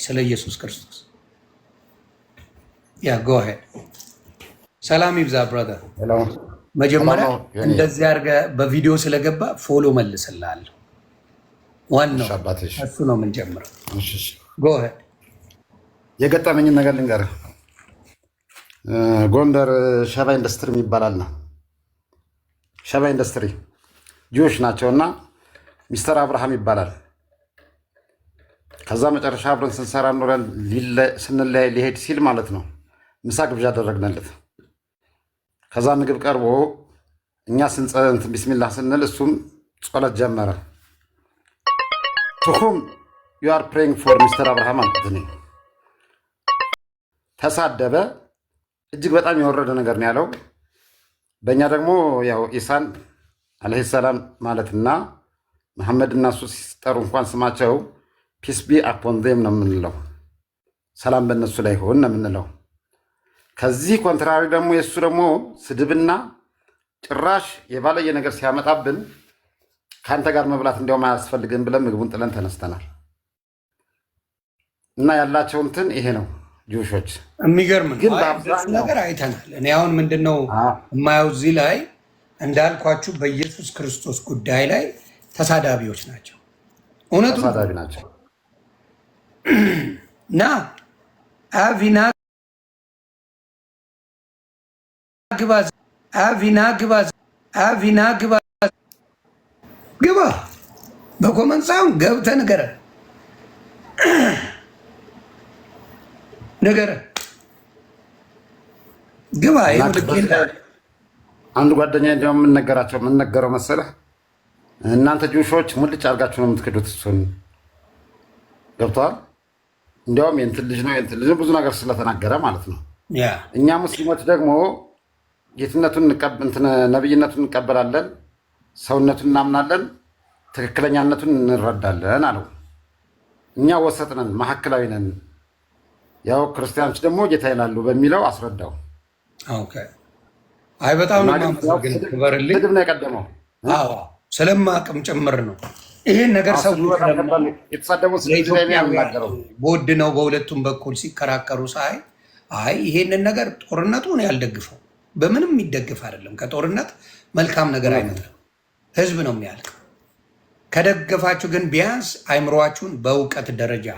ስለ ኢየሱስ ክርስቶስ? ያ ጎ አሄድ። ሰላም ይብዛ ብራዘር። መጀመሪያ እንደዚህ አድርገህ በቪዲዮ ስለገባ ፎሎ መልስልሃለሁ። ዋናው እሱ ነው የምንጀምረው። ጎ አሄድ። የገጠመኝን ነገር ልንገርህ። ጎንደር ሸባ ኢንዱስትሪ የሚባላል ነው። ሸባ ኢንዱስትሪ ጆሽ ናቸውና ሚስተር አብርሃም ይባላል። ከዛ መጨረሻ አብረን ስንሰራ ኖረን ስንለያይ ሊሄድ ሲል ማለት ነው ምሳ ግብዣ አደረግንለት። ከዛ ምግብ ቀርቦ እኛ ስንጸንት ቢስሚላህ ስንል እሱም ጸሎት ጀመረ። ትሁም ዩ አር ፕሬይንግ ፎር ሚስተር አብርሃም አልኩት። እኔ ተሳደበ። እጅግ በጣም የወረደ ነገር ነው ያለው። በእኛ ደግሞ ያው ኢሳን አለይሂ ሰላም ማለትና መሐመድ እና እሱ ሲጠሩ እንኳን ስማቸው ፒስ ቢ አፖን ዜም ነው የምንለው። ሰላም በእነሱ ላይ ሆን ነው የምንለው። ከዚህ ኮንትራሪ ደግሞ የእሱ ደግሞ ስድብና ጭራሽ የባለየ ነገር ሲያመጣብን ከአንተ ጋር መብላት እንዲያውም አያስፈልግን ብለን ምግቡን ጥለን ተነስተናል። እና ያላቸው እንትን ይሄ ነው። ጆሾች የሚገርም ነገር አይተናል። እኔ አሁን ምንድነው የማየው እዚህ ላይ እንዳልኳችሁ በኢየሱስ ክርስቶስ ጉዳይ ላይ ተሳዳቢዎች ናቸው። እውነቱ ተሳዳቢ ናቸው። ና አቪና ግባ በኮመንት ሳይሆን ገብተህ ንገረን ግባ። አንድ ጓደኛ እንዲያውም የምንነገረው መሰለህ፣ እናንተ ጆሾች ሙልጭ አድርጋችሁ ነው የምትክዱት እሱን። ገብተዋል። እንዲያውም የእንትን ልጅ ነው ብዙ ነገር ስለተናገረ ማለት ነው። እኛ ሙስሊሞች ደግሞ ጌትነቱን ነብይነቱን እንቀበላለን፣ ሰውነቱን እናምናለን፣ ትክክለኛነቱን እንረዳለን አለው። እኛ ወሰጥ ነን፣ መካከላዊ ነን። ያው ክርስቲያኖች ደግሞ ጌታ ይላሉ በሚለው አስረዳው። አይ በጣም ነው ክበርልኝ። ስድብ ነው የቀደመው። ስለማቅም ጭምር ነው ይሄን ነገር ሰው የተሳደቡ ቦድ ነው በሁለቱም በኩል ሲከራከሩ ሳይ አይ ይሄንን ነገር ጦርነቱን ያልደግፈው በምንም የሚደግፍ አይደለም። ከጦርነት መልካም ነገር አይመጣም። ህዝብ ነው የሚያልቅ። ከደገፋችሁ ግን ቢያንስ አይምሯችሁን በእውቀት ደረጃ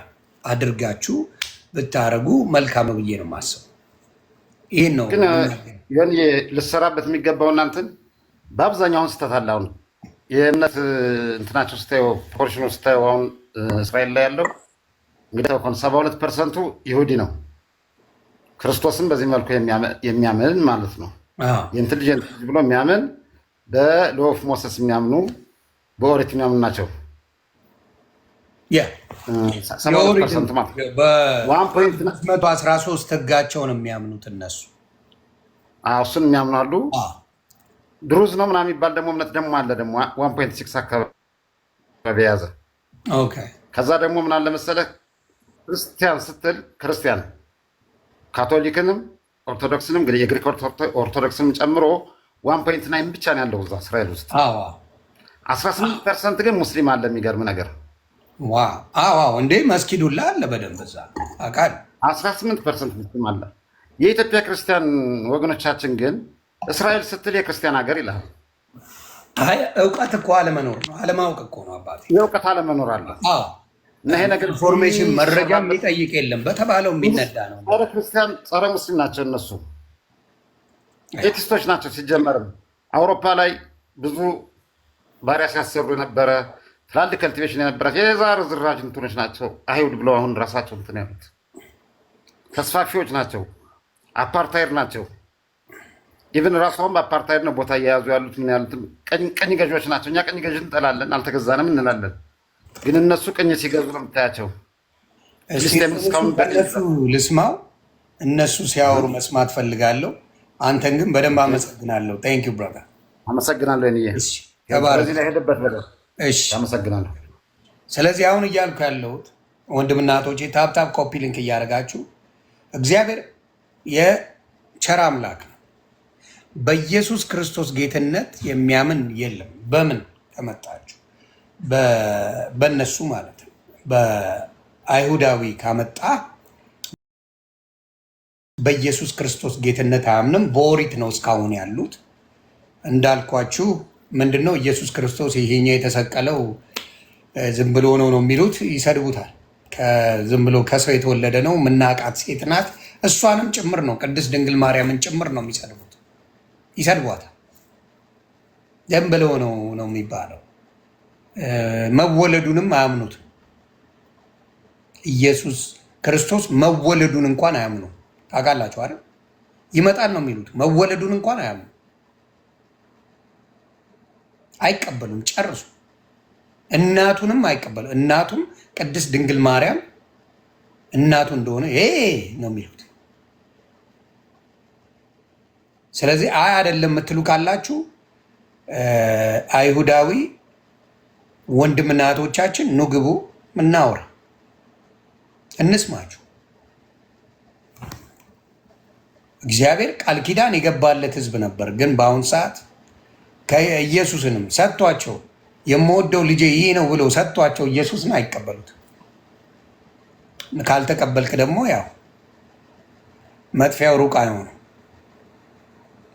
አድርጋችሁ ብታረጉ መልካም ብዬ ነው የማስበው። ይህን ነው ግን ልሰራበት የሚገባው። እናንትን በአብዛኛውን ስተት አለ። አሁን የእምነት እንትናቸው ስታየው ፖርሽኑ ስታየው አሁን እስራኤል ላይ ያለው እንግዲህ 72% ይሁዲ ነው። ክርስቶስን በዚህ መልኩ የሚያምን ማለት ነው። የኢንቴሊጀንት ብሎ የሚያምን በሎው ኦፍ ሞሰስ የሚያምኑ በኦሪት የሚያምኑ ናቸው። በ113 ህጋቸውን የሚያምኑት እነሱ እሱን የሚያምናሉ። ድሩዝ ነው ምናምን የሚባል ደግሞ እምነት ደግሞ አለ። ደግሞ 1.6 አካባቢ የያዘ ከዛ ደግሞ ምን አለ መሰለህ፣ ክርስቲያን ስትል ክርስቲያን ካቶሊክንም ኦርቶዶክስንም እንግዲህ የግሪክ ኦርቶዶክስንም ጨምሮ 1.9 ብቻ ነው ያለው እዛ እስራኤል ውስጥ። 18% ግን ሙስሊም አለ። የሚገርም ነገር እንዴ መስጊዱላ አለ በደንብ እዛ አቃል 18% ሙስሊም አለ። የኢትዮጵያ ክርስቲያን ወገኖቻችን ግን እስራኤል ስትል የክርስቲያን ሀገር ይላል። አይ እውቀት እኮ አለመኖር ነው፣ አለማወቅ እኮ ነው አባቴ። የእውቀት አለመኖር አለ እና ይሄ ነገር ኢንፎርሜሽን መረጃ የሚጠይቅ የለም፣ በተባለው የሚነዳ ነው። ጸረ ክርስቲያን ጸረ ሙስሊም ናቸው እነሱ። ኤቲስቶች ናቸው። ሲጀመርም አውሮፓ ላይ ብዙ ባሪያ ሲያሰሩ የነበረ ትላልቅ ከልቲቬሽን የነበራቸው የዛር ዝራጅ እንትኖች ናቸው። አይሁድ ብለው አሁን ራሳቸው እንትን ያሉት ተስፋፊዎች ናቸው። አፓርታይድ ናቸው። ኢቨን ራሷን በአፓርታይድ ነው ቦታ እየያዙ ያሉት። ምን ያሉት ቀኝ ገዢዎች ናቸው። እኛ ቀኝ ገዢ እንጠላለን፣ አልተገዛንም እንላለን። ግን እነሱ ቀኝ ሲገዙ ነው የምታያቸው። ልስማው፣ እነሱ ሲያወሩ መስማት ፈልጋለሁ። አንተን ግን በደንብ አመሰግናለሁ። ቴንክ ዩ ብራዘር። አመሰግናለሁ። በዚህ ላይ ሄደበት በለ። አመሰግናለሁ። ስለዚህ አሁን እያልኩ ያለሁት ወንድምና እህቶቼ ታፕታፕ ኮፒ ሊንክ እያደረጋችሁ እግዚአብሔር የቸር አምላክ ነው። በኢየሱስ ክርስቶስ ጌትነት የሚያምን የለም። በምን ከመጣችሁ በእነሱ ማለት ነው። አይሁዳዊ ካመጣ በኢየሱስ ክርስቶስ ጌትነት አያምንም። በኦሪት ነው እስካሁን ያሉት። እንዳልኳችሁ ምንድነው ኢየሱስ ክርስቶስ ይሄኛው የተሰቀለው ዝም ብሎ ነው የሚሉት፣ ይሰድቡታል። ዝም ብሎ ከሰው የተወለደ ነው፣ ምናቃት ሴት ናት፣ እሷንም ጭምር ነው፣ ቅድስት ድንግል ማርያምን ጭምር ነው የሚሰድቡት፣ ይሰድቧታል። ዝም ብሎ ነው የሚባለው። መወለዱንም አያምኑትም። ኢየሱስ ክርስቶስ መወለዱን እንኳን አያምኑም። ታውቃላችሁ አይደል? ይመጣል ነው የሚሉት፣ መወለዱን እንኳን አያምኑ፣ አይቀበሉም ጨርሱ። እናቱንም አይቀበሉ። እናቱም ቅድስት ድንግል ማርያም እናቱ እንደሆነ ነው የሚሉት። ስለዚህ አይደለም የምትሉ ካላችሁ አይሁዳዊ ወንድምና እህቶቻችን ኑ ግቡ፣ እናውራ፣ እንስማችሁ። እግዚአብሔር ቃል ኪዳን የገባለት ህዝብ ነበር። ግን በአሁን ሰዓት ከኢየሱስንም ሰጥቷቸው የምወደው ልጄ ይህ ነው ብሎ ሰጥቷቸው ኢየሱስን አይቀበሉት። ካልተቀበልክ ደግሞ ያው መጥፊያው ሩቅ አይሆንም።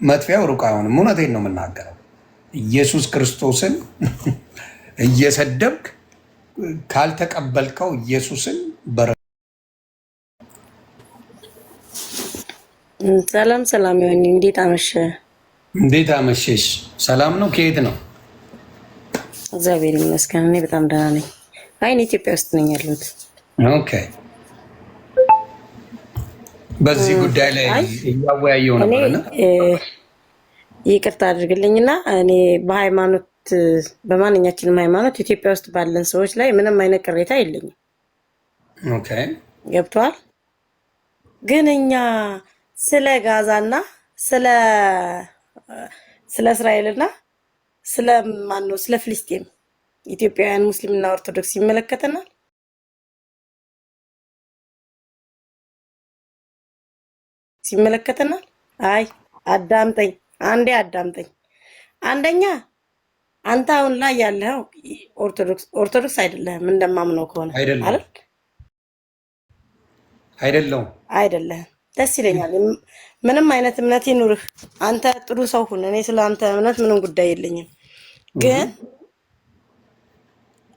መጥፊያው ሩቅ አይሆንም። እውነቴን ነው የምናገረው። ኢየሱስ ክርስቶስን እየሰደብክ ካልተቀበልከው ኢየሱስን ሰላም ሰላም ይሁን። እንዴት አመሸ? እንዴት አመሸሽ? ሰላም ነው። ከየት ነው? እግዚአብሔር ይመስገን እኔ በጣም ደህና ነኝ። እኔ ኢትዮጵያ ውስጥ ነኝ ያለሁት። ኦኬ። በዚህ ጉዳይ ላይ እያወያየው ነበርና ይቅርታ አድርግልኝና እኔ በሃይማኖት በማንኛችንም ሃይማኖት ኢትዮጵያ ውስጥ ባለን ሰዎች ላይ ምንም አይነት ቅሬታ የለኝም። ኦኬ፣ ገብቷል። ግን እኛ ስለ ጋዛና ስለ እስራኤልና ስለ ማነው ስለ ፍልስጤም ኢትዮጵያውያን ሙስሊምና ኦርቶዶክስ ይመለከተናል። ሲመለከተናል። አይ አዳምጠኝ፣ አንዴ አዳምጠኝ። አንደኛ አንተ አሁን ላይ ያለው ኦርቶዶክስ አይደለህም እንደማምነው ከሆነ አይደለህም። ደስ ይለኛል። ምንም አይነት እምነት ይኑርህ፣ አንተ ጥሩ ሰው ሁን። እኔ ስለ አንተ እምነት ምንም ጉዳይ የለኝም። ግን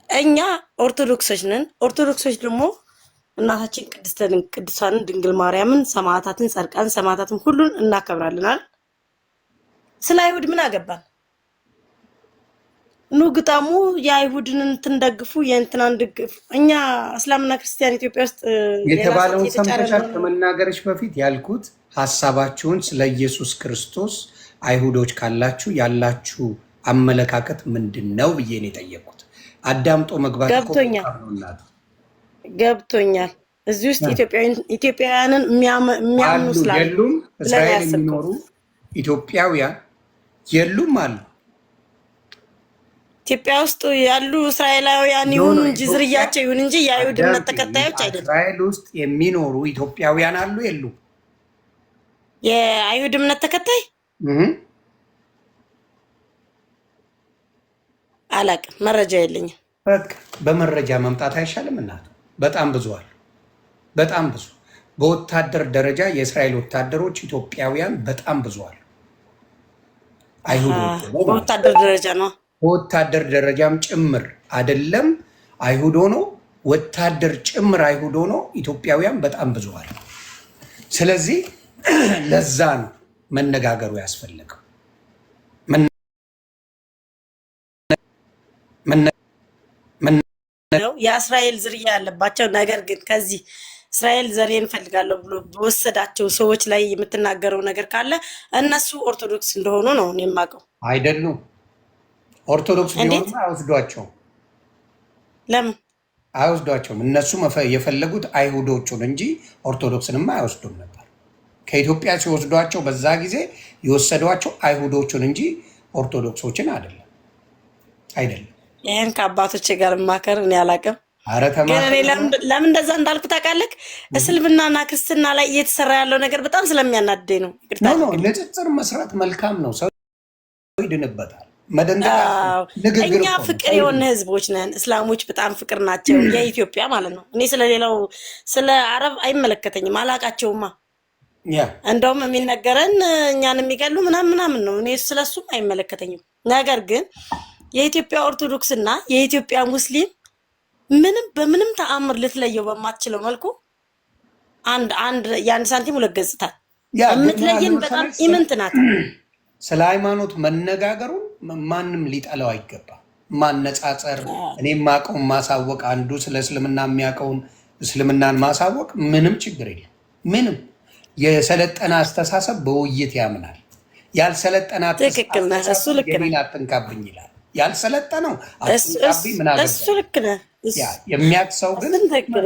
እኛ ኦርቶዶክሶች ነን። ኦርቶዶክሶች ደግሞ እናታችን ቅድስቷን ድንግል ማርያምን፣ ሰማዕታትን፣ ጻድቃን ሰማዕታትን ሁሉን እናከብራለን። ስለ አይሁድ ምን አገባን? ኑ ግጣሙ፣ የአይሁድን እንትን ደግፉ፣ የእንትናን ደግፉ። እኛ እስላምና ክርስቲያን ኢትዮጵያ ውስጥ የተባለውን ሰምተሻል? ከመናገርሽ በፊት ያልኩት ሀሳባችሁን ስለ ኢየሱስ ክርስቶስ አይሁዶች ካላችሁ ያላችሁ አመለካከት ምንድን ነው ብዬ ነው የጠየቁት። አዳምጦ መግባት ገብቶኛል። እዚህ ውስጥ ኢትዮጵያውያንን የሚያምኑ ስላሉ እስራኤል የሚኖሩ ኢትዮጵያውያን የሉም አሉ። ኢትዮጵያ ውስጥ ያሉ እስራኤላውያን ይሁን እንጂ ዝርያቸው ይሁን እንጂ የአይሁድ እምነት ተከታዮች አይደሉም። እስራኤል ውስጥ የሚኖሩ ኢትዮጵያውያን አሉ የሉ? የአይሁድ እምነት ተከታይ አላውቅም፣ መረጃ የለኝም። በመረጃ መምጣት አይሻልም? እናት በጣም ብዙ አሉ፣ በጣም ብዙ። በወታደር ደረጃ የእስራኤል ወታደሮች ኢትዮጵያውያን በጣም ብዙ አሉ። አይሁዶች በወታደር ደረጃ ነው፣ በወታደር ደረጃም ጭምር አይደለም። አይሁድ ሆኖ ወታደር ጭምር አይሁድ ሆኖ ኢትዮጵያውያን በጣም ብዙ አሉ። ስለዚህ ለዛ ነው መነጋገሩ ያስፈልገው። የእስራኤል ዝርያ ያለባቸው ነገር ግን ከዚህ እስራኤል ዘሬን እንፈልጋለሁ ብሎ በወሰዳቸው ሰዎች ላይ የምትናገረው ነገር ካለ እነሱ ኦርቶዶክስ እንደሆኑ ነው እኔ የማውቀው። አይደሉም። ኦርቶዶክስ ቢሆኑ አይወስዷቸውም። ለምን አይወስዷቸውም? እነሱ የፈለጉት አይሁዶቹን እንጂ ኦርቶዶክስንም አይወስዱም ነበር። ከኢትዮጵያ ሲወስዷቸው በዛ ጊዜ የወሰዷቸው አይሁዶቹን እንጂ ኦርቶዶክሶችን አይደለም። ይህን ከአባቶች ጋር ማከር እኔ አላውቅም። ግን እኔ ለምን እንደዛ እንዳልኩ ታውቃለህ? እስልምናና ክርስትና ላይ እየተሰራ ያለው ነገር በጣም ስለሚያናደኝ ነው። ንጽጽር መስራት መልካም ነው፣ ሰው ይድንበታል። መደንገጥ ንግግር እኛ ፍቅር የሆነ ህዝቦች ነን። እስላሞች በጣም ፍቅር ናቸው፣ የኢትዮጵያ ማለት ነው። እኔ ስለሌላው ስለ አረብ አይመለከተኝም፣ አላቃቸውማ። እንደውም የሚነገረን እኛን የሚገሉ ምናምን ነው። እኔ ስለሱም አይመለከተኝም። ነገር ግን የኢትዮጵያ ኦርቶዶክስ እና የኢትዮጵያ ሙስሊም በምንም ተአምር ልትለየው በማትችለው መልኩ የአንድ ሳንቲም ሁለት ገጽታ የምትለየን በጣም ኢምንት ናት። ስለ ሃይማኖት መነጋገሩን ማንም ሊጠላው አይገባም። ማነጻጸር፣ እኔ የማውቀውን ማሳወቅ፣ አንዱ ስለ እስልምና የሚያውቀውን እስልምናን ማሳወቅ ምንም ችግር የለም። ምንም የሰለጠነ አስተሳሰብ በውይይት ያምናል። ያልሰለጠነ አስተሳሰብ የኔን አትንካብኝ ይላል። ያልሰለጠነው አትንካብኝ ምን አገባኝ። እሱ ልክ ነህ። የሚያውቅ ሰው ግን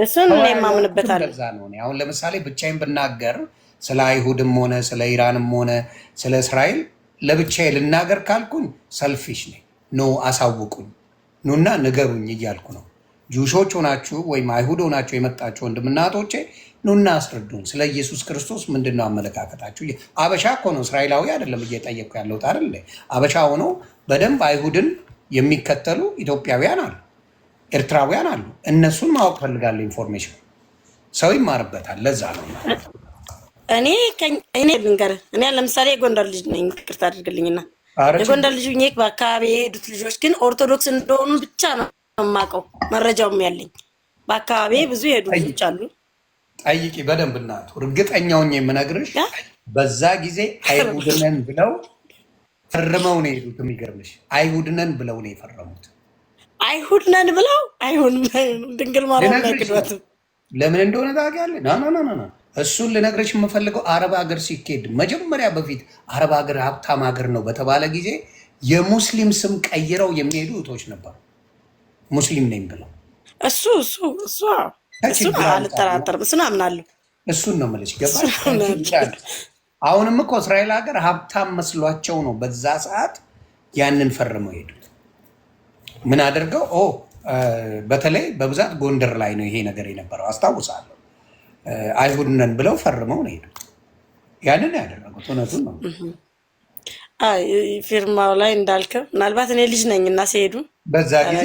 እሱን እኔ የማምንበታለሁ። አሁን ለምሳሌ ብቻዬን ብናገር ስለ አይሁድም ሆነ ስለ ኢራንም ሆነ ስለ እስራኤል ለብቻዬ ልናገር ካልኩኝ ሰልፊሽ ነኝ። ኖ አሳውቁኝ፣ ኑና ንገሩኝ እያልኩ ነው። ጁሾች ሆናችሁ ወይም አይሁድ ሆናችሁ የመጣችሁ ወንድምና እህቶቼ ኑና አስረዱን። ስለ ኢየሱስ ክርስቶስ ምንድነው አመለካከታችሁ? አበሻ እኮ ነው፣ እስራኤላዊ አይደለም እየጠየቅኩ ያለሁት አይደል? አበሻ ሆኖ በደንብ አይሁድን የሚከተሉ ኢትዮጵያውያን አሉ፣ ኤርትራውያን አሉ። እነሱን ማወቅ ፈልጋለሁ። ኢንፎርሜሽን ሰው ይማርበታል። ለዛ ነው እኔ ልንገርህ። እኔ ለምሳሌ የጎንደር ልጅ ነኝ፣ ይቅርታ አድርግልኝና የጎንደር ልጅ ሆኜ በአካባቢ የሄዱት ልጆች ግን ኦርቶዶክስ እንደሆኑ ብቻ ነው የማውቀው፣ መረጃውም ያለኝ። በአካባቢ ብዙ የሄዱ ልጆች አሉ። ጠይቂ በደንብ እናቱ። እርግጠኛውን የምነግርሽ በዛ ጊዜ አይሁድነን ብለው ፈርመው ነው የሄዱት። የሚገርምሽ አይሁድነን ብለው ነው የፈረሙት። አይሁድነን ብለው አይሁን ድንግል ማርያም ያክዷት ለምን እንደሆነ ታውቂያለሽ? ና እሱን ልነግርሽ የምፈልገው አረብ ሀገር ሲኬድ መጀመሪያ በፊት አረብ ሀገር ሀብታም ሀገር ነው በተባለ ጊዜ የሙስሊም ስም ቀይረው የሚሄዱ እህቶች ነበሩ። ሙስሊም ነኝ ብለው እሱ አልጠራጠርም። እሱን አምናለሁ። እሱን ነው የምልሽ። ገባሽ? አሁንም እኮ እስራኤል ሀገር ሀብታም መስሏቸው ነው በዛ ሰዓት ያንን ፈርመው ሄዱት። ምን አድርገው በተለይ በብዛት ጎንደር ላይ ነው ይሄ ነገር የነበረው አስታውሳለሁ። አይሁድ ነን ብለው ፈርመው ነው ሄዱት። ያንን ያደረጉት እውነቱን ነው። ፊርማው ላይ እንዳልከው ምናልባት እኔ ልጅ ነኝ እና ሲሄዱ በዛ ጊዜ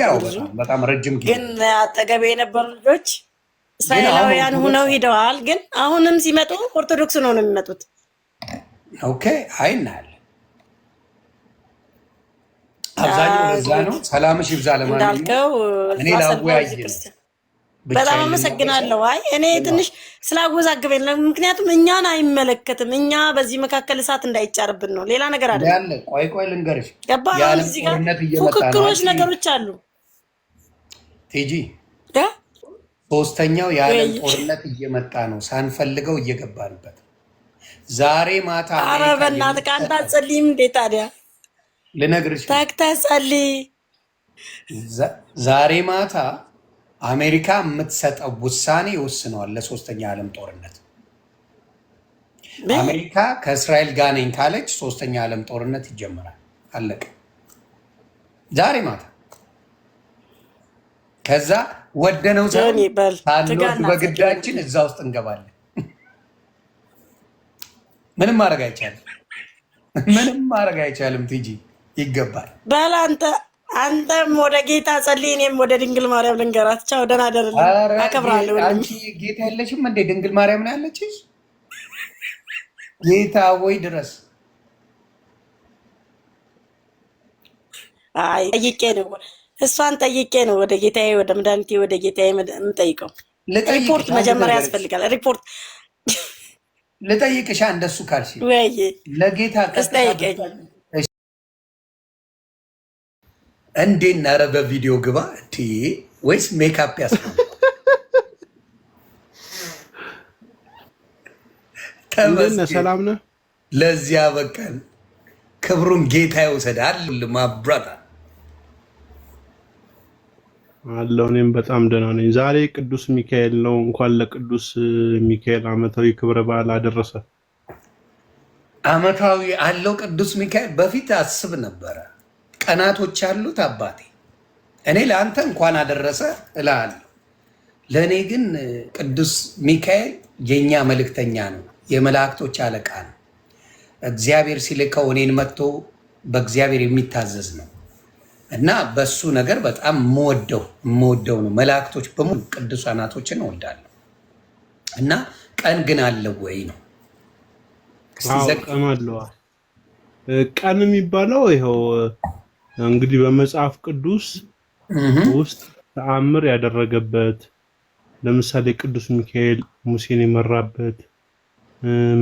በጣም ረጅም ጊዜ ግን አጠገቤ የነበሩ ልጆች እስራኤላውያን ሁነው ሂደዋል። ግን አሁንም ሲመጡ ኦርቶዶክስ ነው የሚመጡት። ኦኬ እናያለን። አብዛኛው ለዛ ነው። ሰላምሽ ይብዛ። እንዳልከው እኔ ላወያይ በጣም አመሰግናለሁ። እኔ ትንሽ ስላወዛግበኝ፣ ምክንያቱም እኛን አይመለከትም። እኛ በዚህ መካከል እሳት እንዳይጫርብን ነው፣ ሌላ ነገር አይደለም። ቆይ ልንገርሽ፣ ገባህ? እዚህ ጋር ፉክክሮች ነገሮች አሉ። ቲጂ ሶስተኛው የዓለም ጦርነት እየመጣ ነው፣ ሳንፈልገው እየገባንበት። ዛሬ ማታ ኧረ በእናትህ ከአንተ አትጸልይም እንዴ ታዲያ? ልነግርሽ ተግተህ ጸልይ። ዛሬ ማታ አሜሪካ የምትሰጠው ውሳኔ ይወስነዋል ለሶስተኛ ዓለም ጦርነት። አሜሪካ ከእስራኤል ጋር ነኝ ካለች ሶስተኛ ዓለም ጦርነት ይጀምራል። አለቀ። ዛሬ ማታ ከዛ ወደነው ሳንወድ በግዳችን እዛ ውስጥ እንገባለን። ምንም ማድረግ አይቻልም። ምንም ማድረግ አይቻልም። ቲጂ ይገባል። በል አንተም ወደ ጌታ ጸልይ፣ እኔም ወደ ድንግል ማርያም ልንገራት። ቻው፣ ደህና ደርልኝ። አከብራለሁ። አንቺ ጌታ የለሽም እንዴ? ድንግል ማርያም ነው ያለችሽ። ጌታ ወይ ድረስ ጠይቄ ነው፣ እሷን ጠይቄ ነው ወደ ጌታዬ፣ ወደ መድኃኒቴ፣ ወደ ጌታዬ የምጠይቀው። ሪፖርት መጀመሪያ ያስፈልጋል። ሪፖርት ልጠይቅሻ። እንደሱ ካልሽ ወይ ለጌታ ጠይቀኝ። እንዴት ኧረ በቪዲዮ ግባ ወይስ ሜካፕ ያስፈልጋል? ሰላም ነህ? ለዚያ በቀን ክብሩን ጌታ ይውሰዳል። ማብራታ አለው። እኔም በጣም ደህና ነኝ። ዛሬ ቅዱስ ሚካኤል ነው። እንኳን ለቅዱስ ሚካኤል ዓመታዊ ክብረ በዓል አደረሰ። ዓመታዊ አለው ቅዱስ ሚካኤል። በፊት አስብ ነበረ ቀናቶች አሉት አባቴ። እኔ ለአንተ እንኳን አደረሰ እላለሁ። ለእኔ ግን ቅዱስ ሚካኤል የኛ መልእክተኛ ነው፣ የመላእክቶች አለቃ ነው። እግዚአብሔር ሲልከው እኔን መጥቶ በእግዚአብሔር የሚታዘዝ ነው እና በሱ ነገር በጣም የምወደው ነው። መላእክቶች በሙሉ ቅዱሳናቶችን እወዳለሁ እና ቀን ግን አለው ወይ ነው ቀን አለው። ቀን የሚባለው ይኸው እንግዲህ በመጽሐፍ ቅዱስ ውስጥ ተአምር ያደረገበት ለምሳሌ ቅዱስ ሚካኤል ሙሴን የመራበት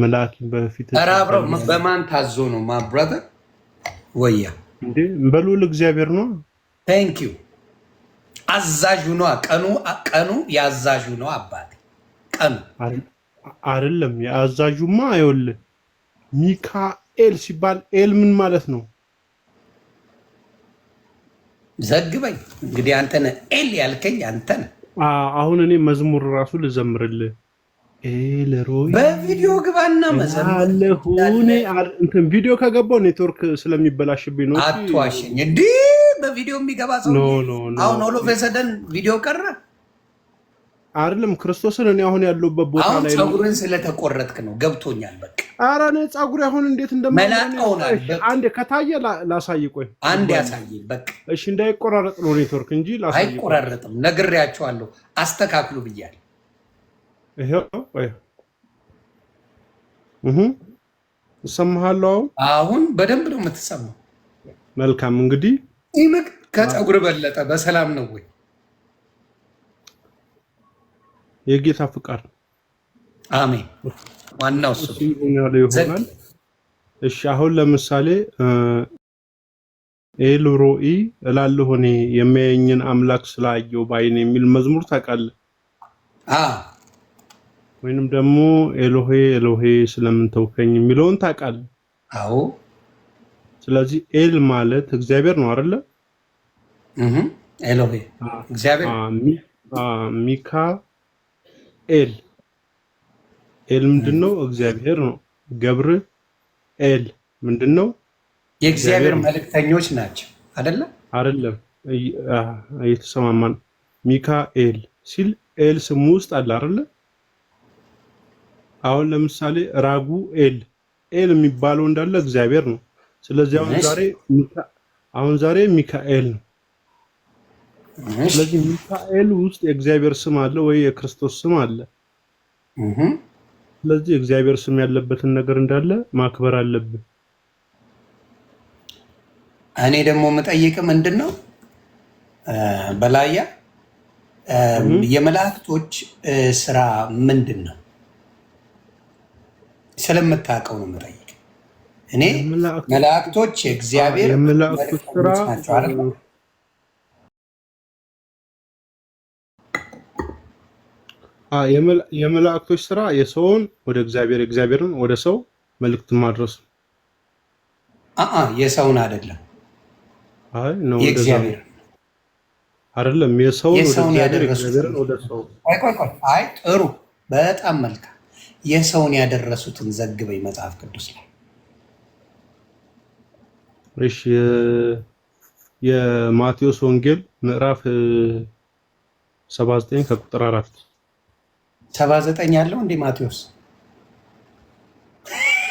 መላእክት በፊት ተራብረው በማን ታዞ ነው ማ ብራዘር ወያ እንዴ በልዑል እግዚአብሔር ነው። ታንክ ዩ አዛዡ ነው። ቀኑ ያዛዡ ነው አባቴ። ቀኑ አይደለም የአዛዡማ ይኸውልህ ሚካኤል ሲባል ኤል ምን ማለት ነው? ዘግበኝ እንግዲህ አንተ ነህ ኤል ያልከኝ አንተ ነህ። አሁን እኔ መዝሙር ራሱ ልዘምርልህ። ኤልሮይ በቪዲዮ ግባና መዘምር እንትን ቪዲዮ ከገባው ኔትወርክ ስለሚበላሽብኝ ነው። አትዋሽኝ እንዴ! በቪዲዮ የሚገባ ሰው አሁን ኦል ኦፍ ሰደን ቪዲዮ ቀረ አይደለም። ክርስቶስን እኔ አሁን ያለሁበት ቦታ ላይ ነው። ፀጉርን ስለተቆረጥክ ነው ገብቶኛል። በቃ ኧረ እኔ ፀጉሬ አሁን እንዴት እንደማይሆን አንዴ ከታየ ላሳይ። ቆይ አንዴ ያሳይ በቃ እሺ። እንዳይቆራረጥ ነው ኔትወርክ እንጂ ላሳይ። አይቆራረጥም፣ ነግሬያቸዋለሁ። አስተካክሉ ብያለሁ። ይሄው ወይ እሰማሃለሁ። አሁን በደንብ ነው የምትሰማው። መልካም እንግዲህ ይመክ ከፀጉር በለጠ በሰላም ነው ወይ? የጌታ ፍቃድ አሜን። ዋናው እሱ ይሆናል። እሺ አሁን ለምሳሌ ኤልሮኢ እላለሁ እኔ የሚያየኝን አምላክ ስላየው ባይን የሚል መዝሙር ታውቃለህ? ወይንም ደግሞ ኤሎሄ ኤሎሄ ስለምን ተውከኝ የሚለውን ታውቃለህ? አዎ። ስለዚህ ኤል ማለት እግዚአብሔር ነው አይደለ? ኤሎሄ እግዚአብሔር። ሚካ ኤል ኤል ምንድነው? እግዚአብሔር ነው። ገብር ኤል ምንድነው? የእግዚአብሔር መልእክተኞች ናቸው አይደለ? አይደለም፣ እየተሰማማን ሚካኤል ሲል ኤል ስሙ ውስጥ አለ አይደለ? አሁን ለምሳሌ ራጉ ኤል የሚባለው እንዳለ እግዚአብሔር ነው። ስለዚህ አሁን ዛሬ ሚካኤል ነው። ስለዚህ ሚካኤል ውስጥ የእግዚአብሔር ስም አለ ወይ የክርስቶስ ስም አለ። ስለዚህ የእግዚአብሔር ስም ያለበትን ነገር እንዳለ ማክበር አለብን። እኔ ደግሞ የምጠይቅ ምንድን ነው በላያ የመላእክቶች ስራ ምንድን ነው? ስለምታውቀው ነው የምጠይቅ። እኔ መላእክቶች የእግዚአብሔር የመላእክቶች ስራ ናቸው አይደል? የመላእክቶች ስራ የሰውን ወደ እግዚአብሔር እግዚአብሔርን ወደ ሰው መልእክት ማድረስ ነው። የሰውን አይደለም። አይ ነው የእግዚአብሔር አይደለም። የሰውን ያደረሱትን ወደ ሰው። አይ ጥሩ፣ በጣም መልካም። የሰውን ያደረሱትን ዘግበኝ መጽሐፍ ቅዱስ ላይ። እሺ የማቴዎስ ወንጌል ምዕራፍ 79 ከቁጥር 4 79 ያለው እንዴ ማቴዎስ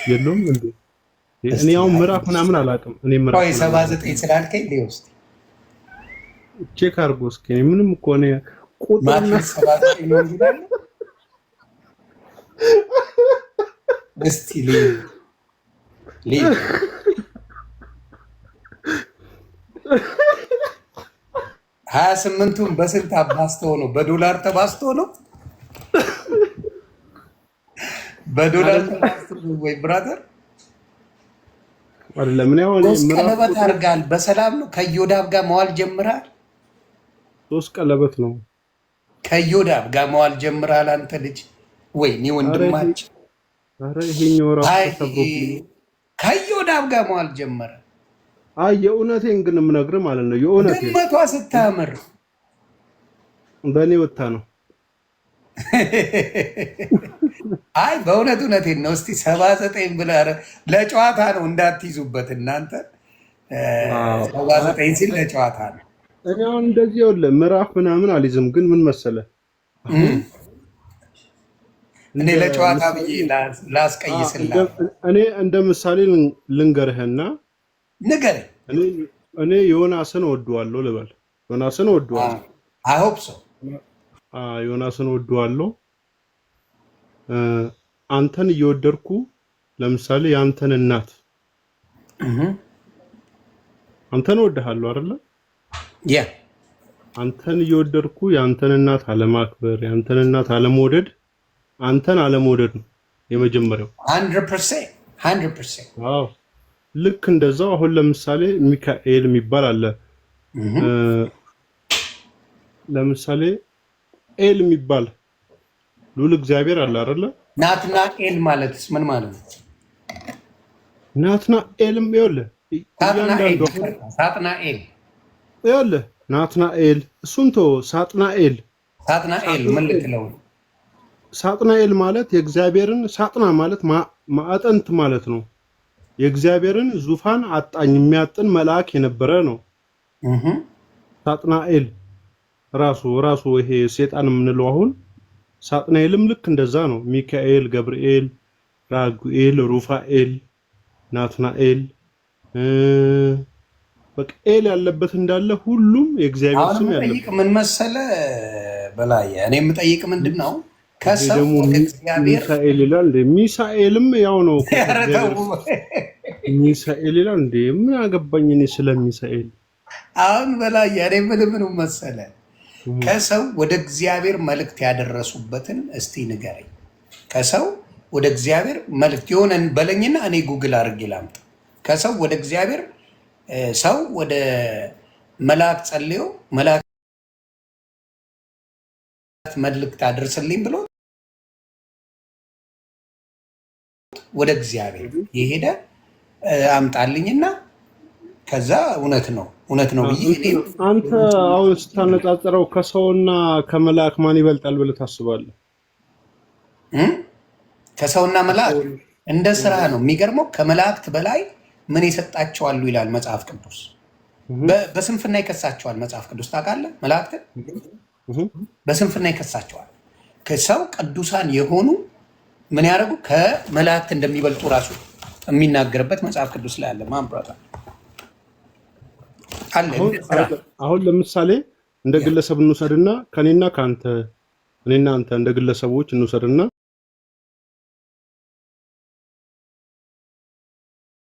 የለውም እንዴ? እኔ ያው ምዕራፍ ምናምን አላውቅም። እኔ ምዕራፍ 79 ስላልከኝ ሊውስጥ ቼክ አድርጎ እስኪ። ምንም እኮ ነው ቁጥርና 79 ነው እንዴ? እስቲ ሊ 28ቱን በስንት አባስተው ነው? በዶላር ተባስቶ ነው? በዶላር ተባስቶ ነው ወይ ብራዘር? አይደለም። ምን ያው ቀለበት አድርጋል። በሰላም ነው? ከዮዳብ ጋር መዋል ጀምራል። 3 ቀለበት ነው። ከዮዳብ ጋር መዋል ጀምራል። አንተ ልጅ ወይኔ ወንድማችን፣ አረ ይሄኛው ራሱ ከዮዳብ ጋር መዋል ጀመረ። አይ የእውነቴን ግን የምነግርህ ማለት ነው። የእውነቴን ድመቷ ስታምር በእኔ ወጣ ነው። አይ በእውነት እውነቴን ነው። እስቲ 79 ብለህ ለጨዋታ ነው እንዳትይዙበት እናንተ። 79 ሲል ለጨዋታ ነው። እኔ አሁን እንደዚህ ይኸውልህ ምዕራፍ ምናምን አልይዝም። ግን ምን መሰለህ እኔ ለጨዋታ ብዬ ላስቀይስልህ። እኔ እንደ ምሳሌ ልንገርህና ንገረኝ። እኔ ዮናስን ወደዋለሁ ልበል። ዮናስን ወደዋለሁ። አይ ሆፕ ሶ። ዮናስን ወደዋለሁ። አንተን እየወደድኩ ለምሳሌ የአንተን እናት አንተን ወደሃለሁ አይደለ? ያ አንተን እየወደድኩ የአንተን እናት አለማክበር፣ የአንተን እናት አለመውደድ አንተን አለመውደድ ነው የመጀመሪያው። 100%። አዎ ልክ እንደዛው አሁን ለምሳሌ ሚካኤል የሚባል አለ። ለምሳሌ ኤል የሚባል ሉል እግዚአብሔር አለ አይደለ? ናትናኤል ማለትስ ምን ማለት ነው? ናትናኤልም ይኸውልህ ሳጥናኤል ይኸውልህ ናትናኤል እሱን ተወው። ሳጥናኤል ምን ልትለው? ሳጥናኤል ማለት የእግዚአብሔርን ሳጥና ማለት ማዕጠንት ማለት ነው። የእግዚአብሔርን ዙፋን አጣኝ የሚያጥን መልአክ የነበረ ነው። ሳጥናኤል ራሱ ይሄ ሴጣን የምንለው አሁን ሳጥናኤልም ልክ እንደዛ ነው። ሚካኤል፣ ገብርኤል፣ ራጉኤል፣ ሩፋኤል፣ ናትናኤል በቃ ኤል ያለበት እንዳለ ሁሉም የእግዚአብሔር ስም ያለበት። ምን መሰለ በላይ እኔ የምጠይቅ ምንድነው ከሰው ወደ እግዚአብሔር ሚካኤል ይላል እንዴ? ሚሳኤልም ያው ነው እኮ ሚሳኤል ይላል እንዴ? ምን አገባኝ እኔ ስለ ሚሳኤል። አሁን በላይ እኔ ምን መሰለ ከሰው ወደ እግዚአብሔር መልእክት ያደረሱበትን እስቲ ንገረኝ። ከሰው ወደ እግዚአብሔር መልእክት የሆነን በለኝና እኔ ጉግል አድርጌ ላምጣ። ከሰው ወደ እግዚአብሔር ሰው ወደ መልአክ ጸልዮ መልአክ መልእክት አድርስልኝ ብሎ ወደ እግዚአብሔር የሄደ አምጣልኝና ከዛ እውነት ነው ብዬ አንተ አሁን ስታነጻጽረው ከሰውና ከመልአክ ማን ይበልጣል ብለህ ታስባለህ? ከሰውና መልአክ እንደ ስራ ነው። የሚገርመው ከመላእክት በላይ ምን ይሰጣቸዋሉ ይላል መጽሐፍ ቅዱስ። በስንፍና ይከሳቸዋል መጽሐፍ ቅዱስ ታውቃለህ። መላእክትን በስንፍና ይከሳቸዋል። ከሰው ቅዱሳን የሆኑ ምን ያደርጉ ከመላእክት እንደሚበልጡ ራሱ የሚናገርበት መጽሐፍ ቅዱስ ላይ አለ። ማንብራታ አለ። አሁን ለምሳሌ እንደ ግለሰብ እንውሰድና ከኔና ካንተ እኔና አንተ እንደ ግለሰቦች እንውሰድና